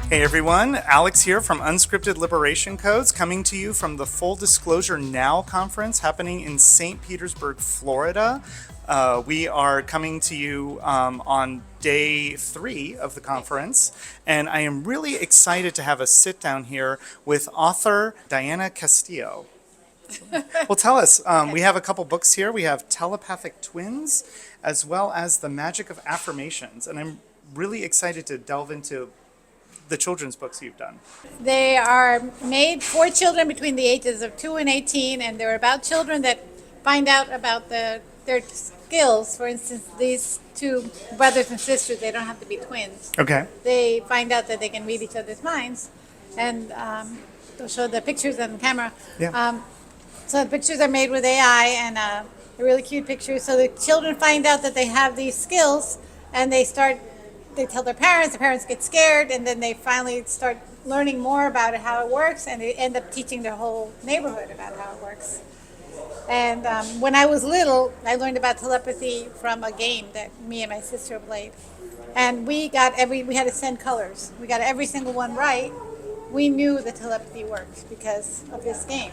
Hey everyone, Alex here from Unscripted Liberation Codes, coming to you from the Full Disclosure Now conference happening in St. Petersburg, Florida. We are coming to you on day 3 of the conference, and I am really excited to have a sit down here with author Diana Castillo. Well, tell us, we have a couple books here. We have Telepathic Twins, as well as the Magic of Affirmations, and I'm really excited to delve into the children's books you've done. They are made for children between the ages of 2 and 18, and they're about children that find out about their skills. For instance, these two brothers and sisters, they don't have to be twins. Okay. They find out that they can read each other's minds, and they'll show the pictures on the camera. Yeah. So the pictures are made with AI, and they're really cute pictures. So the children find out that they have these skills, and they tell their parents, the parents get scared, and then they finally start learning more about it, how it works, and they end up teaching their whole neighborhood about how it works. And when I was little, I learned about telepathy from a game that me and my sister played. And we had to send colors. We got every single one right. We knew the telepathy worked because of this game.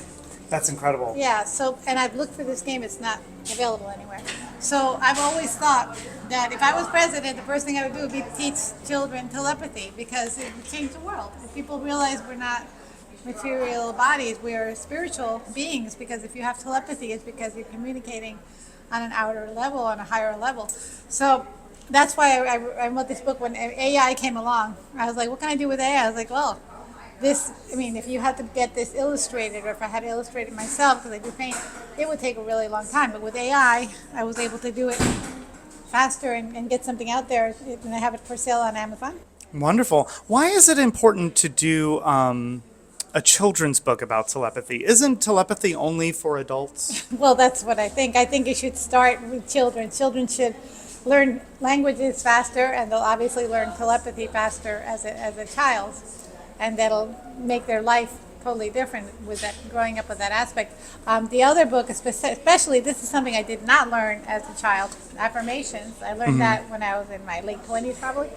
That's incredible. Yeah, and I've looked for this game, it's not available anywhere. So I've always thought that if I was president, the first thing I would do would be to teach children telepathy, because it would change the world. If people realize we're not material bodies, we are spiritual beings, because if you have telepathy, it's because you're communicating on an outer level, on a higher level. So that's why I wrote this book. When AI came along, I was like, what can I do with AI? I was like, well, if you had to get this illustrated, or if I had to illustrate it myself, because I do paint, it would take a really long time. But with AI, I was able to do it faster and get something out there, and I have it for sale on Amazon. Wonderful. Why is it important to do a children's book about telepathy? Isn't telepathy only for adults? Well, that's what I think. I think you should start with children. Children should learn languages faster, and they'll obviously learn telepathy faster as a child. And that'll make their life totally different with that, growing up with that aspect. The other book, especially, this is something I did not learn as a child, affirmations. I learned that when I was in my late 20s probably.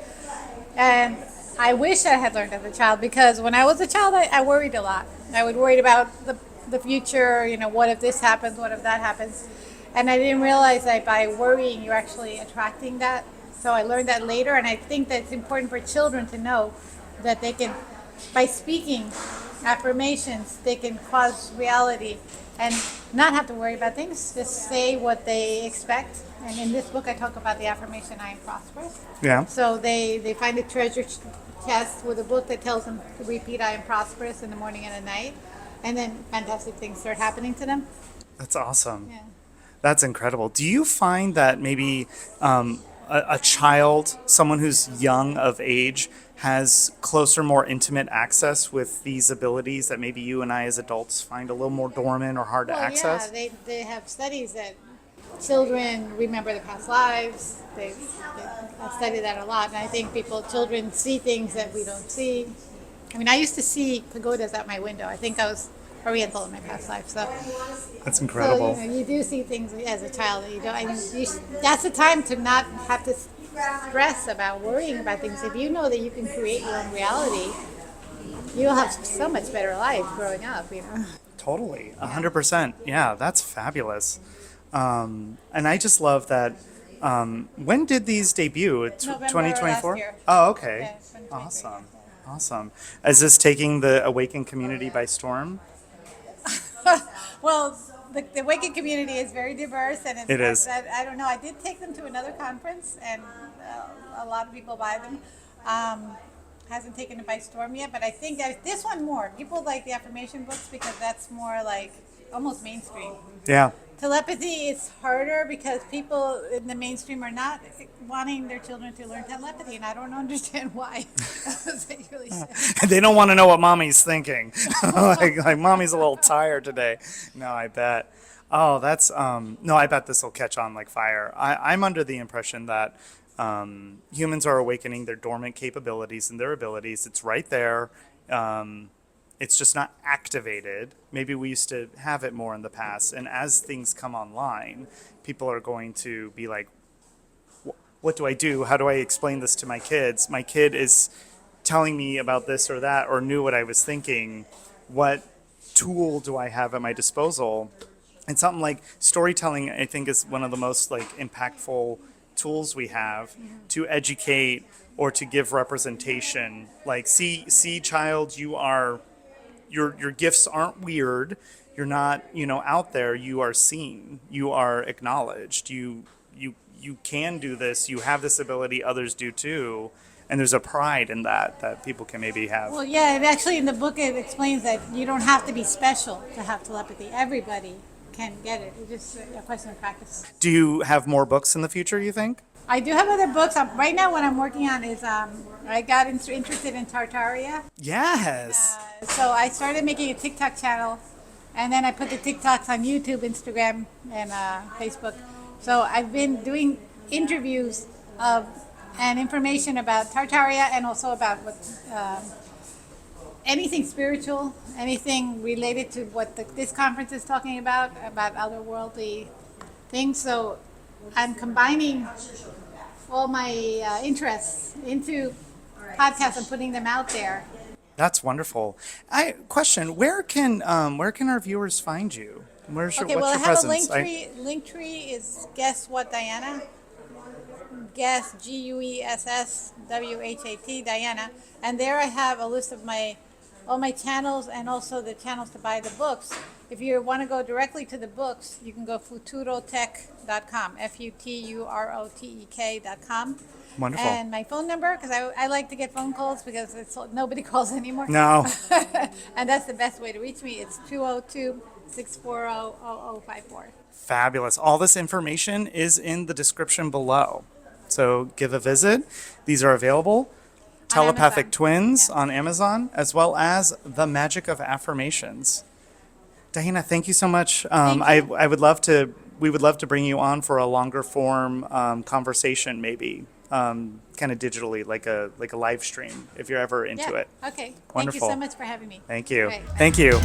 And I wish I had learned as a child, because when I was a child, I worried a lot. I would worry about the future, what if this happens, what if that happens. And I didn't realize that by worrying, you're actually attracting that. So I learned that later, and I think that it's important for children to know that they can, by speaking affirmations, they can cause reality and not have to worry about things. Just say what they expect. And in this book, I talk about the affirmation, I am prosperous. Yeah. So they find a treasure chest with a book that tells them to repeat, I am prosperous, in the morning and at night. And then fantastic things start happening to them. That's awesome. Yeah. That's incredible. Do you find that maybe a child, someone who's young of age, has closer, more intimate access with these abilities that maybe you and I as adults find a little more dormant or hard to access? Yeah, they have studies that children remember their past lives. They've studied that a lot, and I think children see things that we don't see. I used to see pagodas out my window. I think I was Oriental in my past life, so That's incredible. So, you do see things as a child that you don't. That's the time to not have to stress about worrying about things. If you know that you can create your own reality, you'll have so much better life growing up. Totally, 100%. Yeah, that's fabulous. And I just love that. When did these debut? November 2024? last year. Oh, okay. Yeah, 2023. Awesome. Awesome. Is this taking the Awakened community by storm? Well, the Awakened community is very diverse, and It is. I don't know. I did take them to another conference, and a lot of people buy them. Hasn't taken it by storm yet, but I think that this one more. People like the affirmation books because that's more like almost mainstream. Yeah. Telepathy is harder because people in the mainstream are not wanting their children to learn telepathy, and I don't understand why. They really should. They don't want to know what mommy's thinking. like mommy's a little tired today. No, I bet. Oh, that's no, I bet this will catch on like fire. I'm under the impression that humans are awakening their dormant capabilities and their abilities. It's right there. It's just not activated. Maybe we used to have it more in the past. And as things come online, people are going to be like, what do I do? How do I explain this to my kids? My kid is telling me about this or that or knew what I was thinking, what tool do I have at my disposal? And something like storytelling, I think, is one of the most like impactful tools we have to educate or to give representation. Like, see, child, your gifts aren't weird. You're not, out there. You are seen. You are acknowledged. You can do this. You have this ability. Others do too. And there's a pride in that people can maybe have. Well, yeah, and actually in the book it explains that you don't have to be special to have telepathy. Everybody can get it. It's just a question of practice. Do you have more books in the future, you think? I do have other books. Right now what I'm working on is I got interested in Tartaria. Yes. So I started making a TikTok channel, and then I put the TikToks on YouTube, Instagram, and Facebook. So I've been doing interviews and information about Tartaria and also about what anything spiritual, anything related to what this conference is talking about otherworldly things. So I'm combining all my interests into podcasts and putting them out there. That's wonderful. Question: Where can our viewers find you? What's Okay, your well, I have presence? a Linktree is Guess What Diana. Guess GUESSWHAT Diana, and there I have a list of all my channels and also the channels to buy the books. If you want to go directly to the books, you can go futurotech.com, FUTUROTEK.com. Wonderful. And my phone number, because I like to get phone calls because nobody calls anymore. No. And that's the best way to reach me. It's 202-640-0054. Fabulous. All this information is in the description below. So give a visit. These are available. Telepathic Amazon. Twins Yeah. on Amazon, as well as The Magic of Affirmations. Diana, thank you so much. Thank you. We would love to bring you on for a longer form conversation, maybe kind of digitally, like a live stream, if you're ever into it. Okay. Wonderful. Thank you so much for having me. Thank you. Great. Thank you.